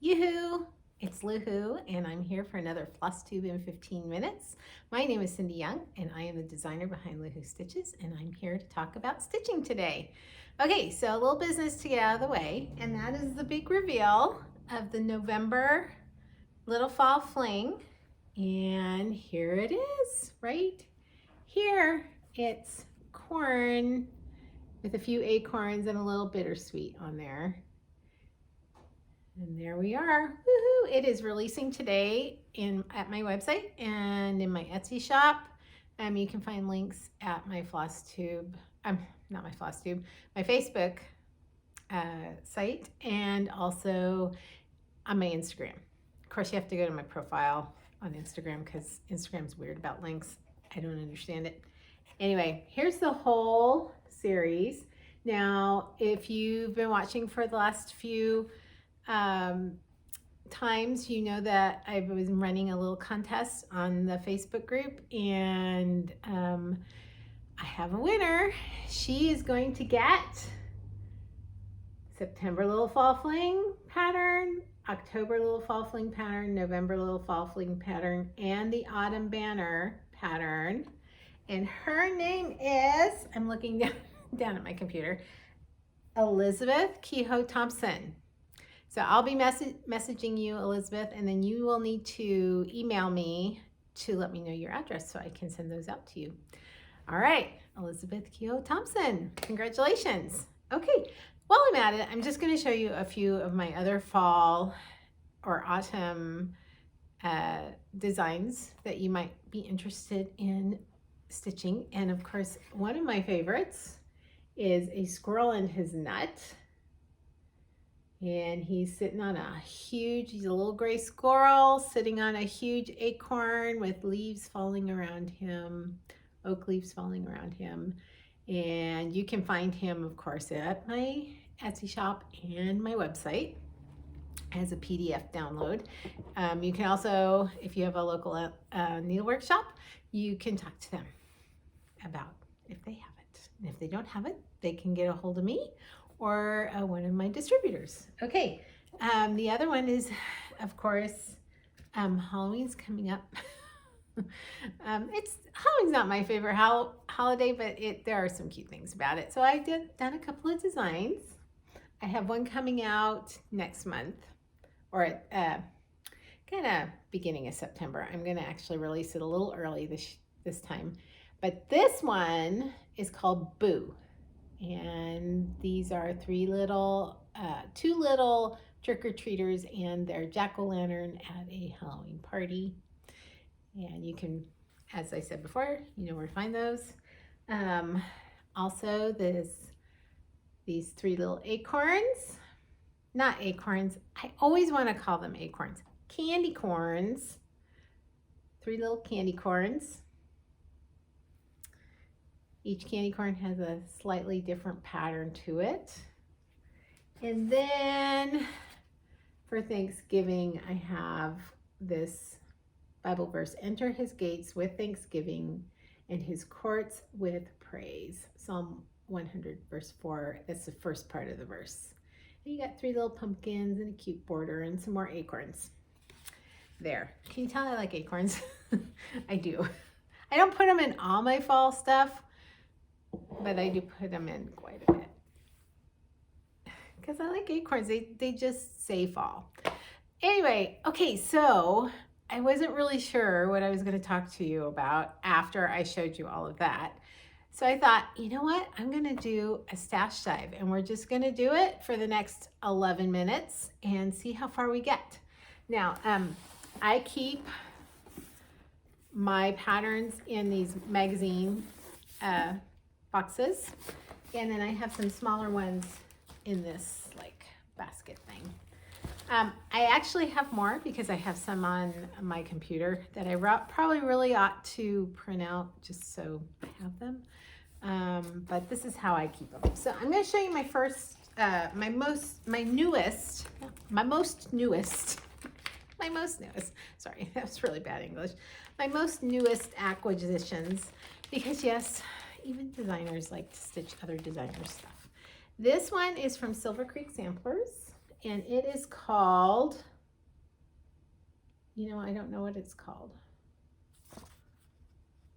Yoo-hoo! It's Luhu, and I'm here for another Flosstube in 15 minutes. My name is Cyndy Young, and I am the designer behind Luhu Stitches, and I'm here to talk about stitching today. Okay, so a little business to get out of the way, and that is the big reveal of the November Little Fall Fling. And here it is, right here. It's corn with a few acorns and a little bittersweet on there. And there we are. Woohoo! It is releasing today at my website and in my Etsy shop. You can find links at my Flosstube, not my Flosstube, my Facebook site, and also on my Instagram. Of course, you have to go to my profile on Instagram because Instagram's weird about links. I don't understand it. Anyway, here's the whole series. Now, if you've been watching for the last few times, you know that I was running a little contest on the Facebook group, and I have a winner. She is going to get September Little Fall Fling pattern, October Little Fall Fling pattern, November Little Fall Fling pattern, and the Autumn Banner pattern. And her name is, I'm looking down at my computer, Elizabeth Kehoe Thompson. So I'll be messaging you, Elizabeth, and then you will need to email me to let me know your address so I can send those out to you. All right, Elizabeth Kehoe Thompson, congratulations. Okay, while I'm at it, I'm just going to show you a few of my other fall or autumn designs that you might be interested in stitching. And of course, one of my favorites is a squirrel and his nut. And he's sitting on he's a little gray squirrel sitting on a huge acorn with leaves falling around him, oak leaves falling around him. And you can find him, of course, at my Etsy shop and my website as a PDF download. You can also, if you have a local needlework shop, you can talk to them about if they have it. And if they don't have it, they can get a hold of me or one of my distributors. Okay, the other one is, of course, Halloween's coming up. Halloween's not my favorite holiday, but there are some cute things about it. So I done a couple of designs. I have one coming out next month, or kind of beginning of September. I'm gonna actually release it a little early this time. But this one is called Boo. And these are two little trick-or-treaters and their jack-o'-lantern at a Halloween party. And you can, as I said before, you know where to find those. Also, these three little acorns, not acorns, I always want to call them acorns, candy corns, three little candy corns. Each candy corn has a slightly different pattern to it. And then for Thanksgiving, I have this Bible verse, enter his gates with thanksgiving and his courts with praise. Psalm 100 verse 4, that's the first part of the verse. And you got three little pumpkins and a cute border and some more acorns. There, can you tell I like acorns? I do. I don't put them in all my fall stuff, but I do put them in quite a bit because I like acorns. They just say fall. Anyway, okay, so I wasn't really sure what I was going to talk to you about after I showed you all of that. So I thought, you know what? I'm going to do a stash dive, and we're just going to do it for the next 11 minutes and see how far we get. Now, I keep my patterns in these magazine boxes, and then I have some smaller ones in this like basket thing. I actually have more because I have some on my computer that I probably really ought to print out just so I have them. But this is how I keep them. So I'm going to show you my first, my most newest, sorry, that was really bad English. My most newest acquisitions, because yes, even designers like to stitch other designers' stuff. This one is from Silver Creek Samplers, and it is called You know, I don't know what it's called.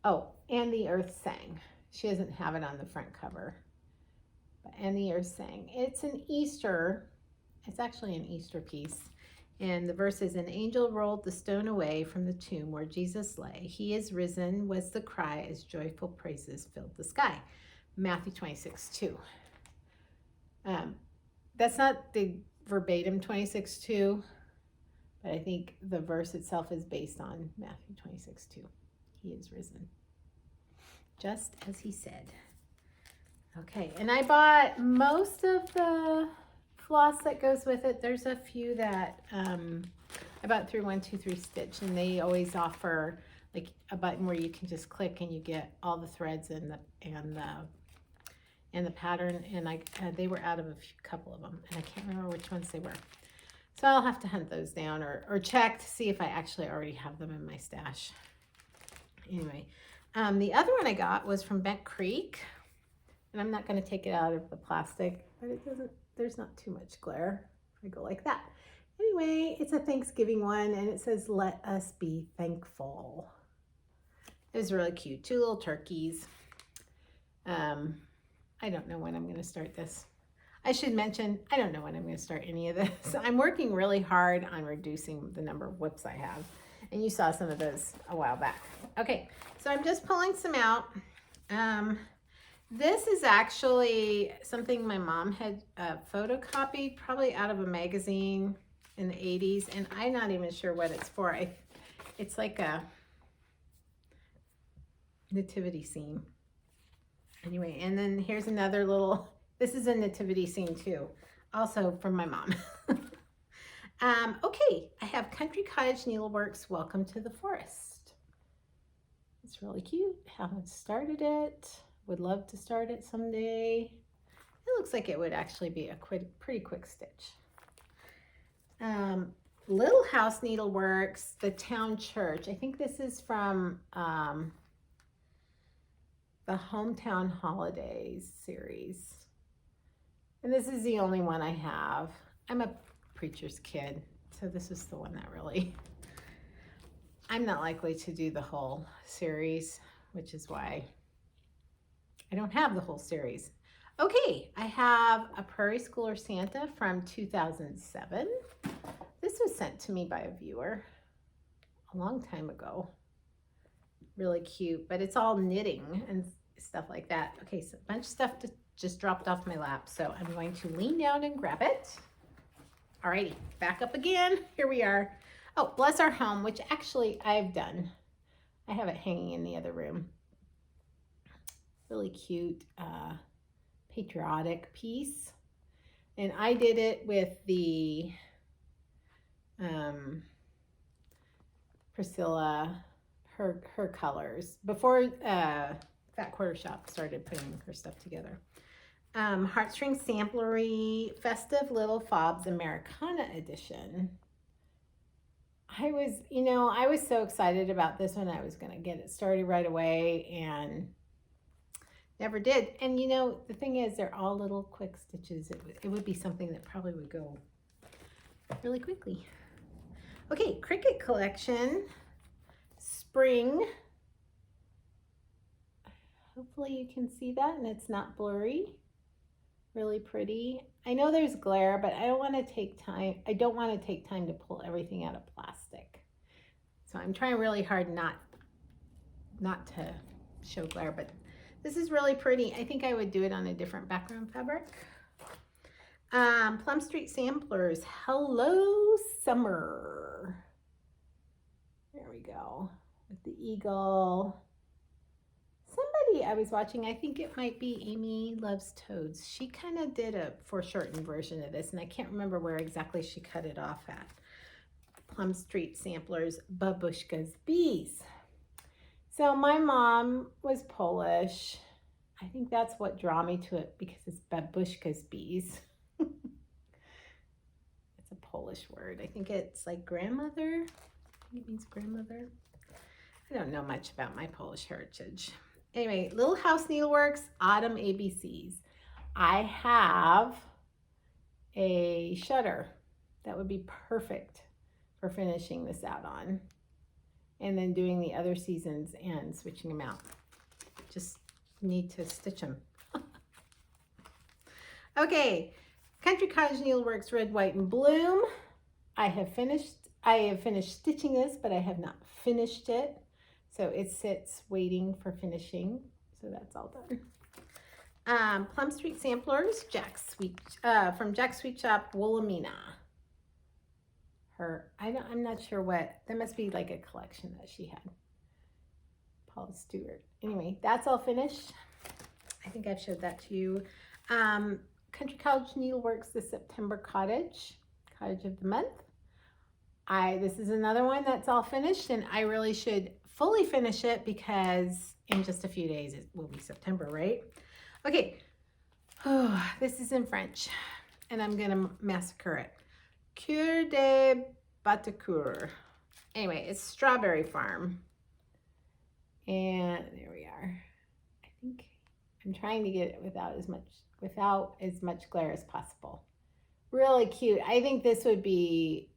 Oh, And the Earth Sang. She doesn't have it on the front cover. But And the Earth Sang. It's actually an Easter piece. And the verse is, an angel rolled the stone away from the tomb where Jesus lay. He is risen, was the cry as joyful praises filled the sky. Matthew 26:2. That's not the verbatim 26:2, but I think the verse itself is based on Matthew 26:2. He is risen, just as he said. Okay, and I bought most of the floss that goes with it. There's a few that I bought through 1-2-3 Stitch, and they always offer like a button where you can just click and you get all the threads and the pattern. And they were out of a couple of them, and I can't remember which ones they were. So I'll have to hunt those down or check to see if I actually already have them in my stash. Anyway, the other one I got was from Bent Creek, and I'm not going to take it out of the plastic, but there's not too much glare. I go like that. Anyway, it's a Thanksgiving one, and it says, let us be thankful. It was really cute. 2 little turkeys. I don't know when I'm going to start this. I should mention, I don't know when I'm going to start any of this. I'm working really hard on reducing the number of whips I have. And you saw some of those a while back. Okay, so I'm just pulling some out. This is actually something my mom had photocopied, probably out of a magazine in the 80s. And I'm not even sure what it's for. It's like a nativity scene. Anyway, and then here's another little, this is a nativity scene too, also from my mom. Okay, I have Country Cottage Needleworks, Welcome to the Forest. It's really cute. Haven't started it. Would love to start it someday. It looks like it would actually be a pretty quick stitch. Little House Needleworks, The Town Church. I think this is from the Hometown Holidays series. And this is the only one I have. I'm a preacher's kid, so this is the one that really, I'm not likely to do the whole series, which is why I don't have the whole series. Okay, I have a Prairie Schooler Santa from 2007. This was sent to me by a viewer a long time ago. Really cute, but it's all knitting and stuff like that. Okay, so a bunch of stuff just dropped off my lap, so I'm going to lean down and grab it. Alrighty, back up again. Here we are. Oh, Bless Our Home, which actually I've done. I have it hanging in the other room. Really cute, patriotic piece. And I did it with the Priscilla, her colors, before Fat Quarter Shop started putting her stuff together. Heartstring Samplery Festive Little Fobs Americana Edition. I was so excited about this one. I was going to get it started right away and never did. And the thing is, they're all little quick stitches. It would be something that probably would go really quickly. Okay, Cricket Collection, Spring. Hopefully you can see that and it's not blurry. Really pretty. I know there's glare, but I don't want to take time. I don't want to take time to pull everything out of plastic. So I'm trying really hard not to show glare, but this is really pretty. I think I would do it on a different background fabric. Plum Street Samplers, Hello Summer. There we go. With the eagle. Somebody I was watching, I think it might be Amy Loves Toads. She kind of did a foreshortened version of this, and I can't remember where exactly she cut it off at. Plum Street Samplers, Babushka's Bees. So my mom was Polish. I think that's what drew me to it, because it's Babushka's Bees. It's a Polish word. I think it's like grandmother. I think it means grandmother. I don't know much about my Polish heritage. Anyway, Little House Needleworks, Autumn ABCs. I have a shutter that would be perfect for finishing this out on. And then doing the other seasons and switching them out. Just need to stitch them. Okay, Country Cottage Needleworks Red, White, and Bloom. I have finished stitching this, but I have not finished it. So it sits waiting for finishing. So that's all done. Plum Street Samplers, from Jack's Sweet Shop, Wilhelmina. I'm not sure what, that must be like a collection that she had. Paula Stewart. Anyway, that's all finished. I think I've showed that to you. Country Cottage Needleworks, the September Cottage of the month. This is another one that's all finished, and I really should fully finish it because in just a few days it will be September, right? Okay, this is in French, and I'm gonna massacre it. Cure de Batacour. Anyway, it's Strawberry Farm. And there we are. I think I'm trying to get it without as much glare as possible. Really cute. I think this would be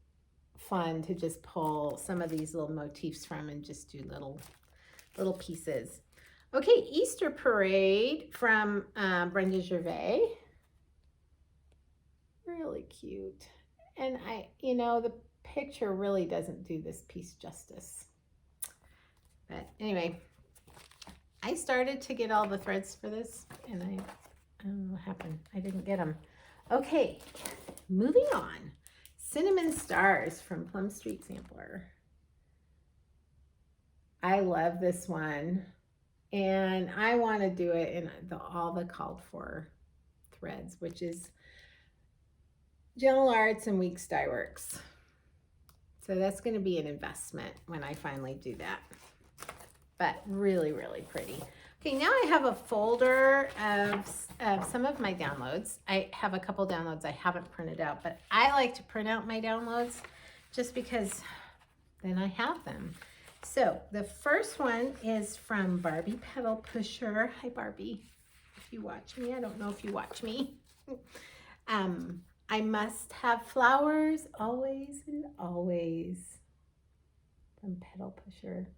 fun to just pull some of these little motifs from and just do little pieces. Okay, Easter Parade from Brenda Gervais. Really cute. And the picture really doesn't do this piece justice. But anyway, I started to get all the threads for this, and I don't know what happened. I didn't get them. Okay, moving on. Cinnamon Stars from Plum Street Sampler. I love this one, and I want to do it in all the called for threads, which is Gentle Arts and Weeks Dye Works. So that's going to be an investment when I finally do that. But really, really pretty. Okay, now I have a folder of some of my downloads. I have a couple downloads I haven't printed out, but I like to print out my downloads just because then I have them. So the first one is from Barbie Pedal Pusher. Hi, Barbie. If you watch me, I don't know if you watch me. I must have flowers always and always from Pedal Pusher.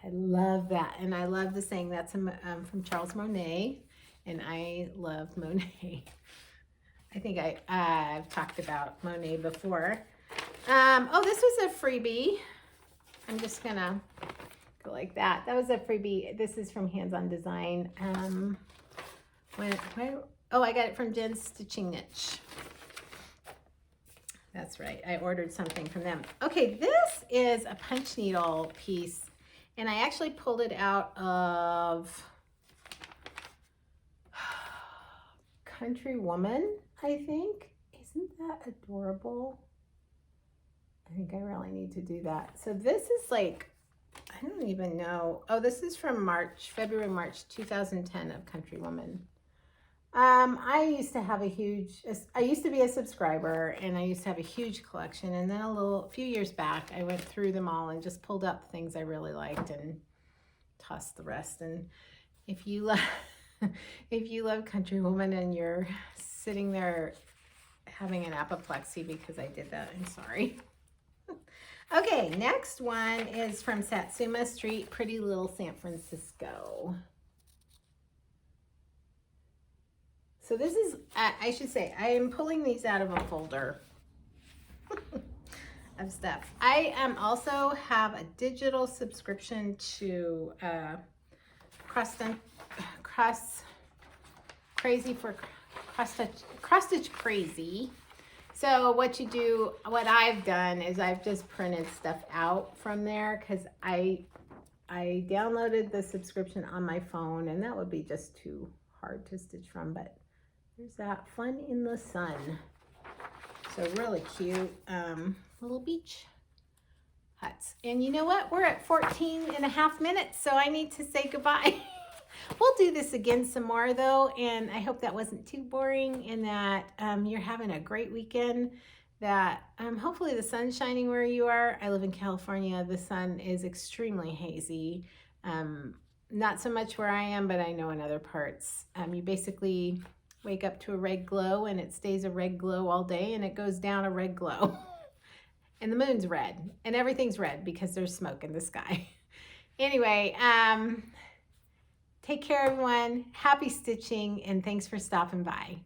I love that, and I love the saying. That's from Charles Monet, and I love Monet. I think I've talked about Monet before. Oh, this was a freebie. I'm just gonna go like that. That was a freebie. This is from Hands On Design. Oh, I got it from Jen's Stitching Niche. That's right. I ordered something from them. Okay, this is a punch needle piece. And I actually pulled it out of Country Woman, I think. Isn't that adorable? I think I really need to do that. So this is like, I don't even know. Oh, this is from February, March 2010 of Country Woman. I used to be a subscriber, and I used to have a huge collection, and then a few years back I went through them all and just pulled out the things I really liked and tossed the rest. And if you love Country Woman and you're sitting there having an apoplexy because I did that, I'm sorry. Okay, next one is from Satsuma Street, Pretty Little San Francisco. So this is, I should say, I am pulling these out of a folder of stuff. I also have a digital subscription to Cross Stitch Crazy. So what I've done is I've just printed stuff out from there because I downloaded the subscription on my phone, and that would be just too hard to stitch from, but there's that Fun in the Sun. So really cute little beach huts. And you know what? We're at 14.5 minutes, so I need to say goodbye. We'll do this again some more though, and I hope that wasn't too boring and that you're having a great weekend, that hopefully the sun's shining where you are. I live in California. The sun is extremely hazy. Not so much where I am, but I know in other parts. You basically wake up to a red glow and it stays a red glow all day and it goes down a red glow. And the moon's red and everything's red because there's smoke in the sky. Anyway, take care everyone. Happy stitching and thanks for stopping by.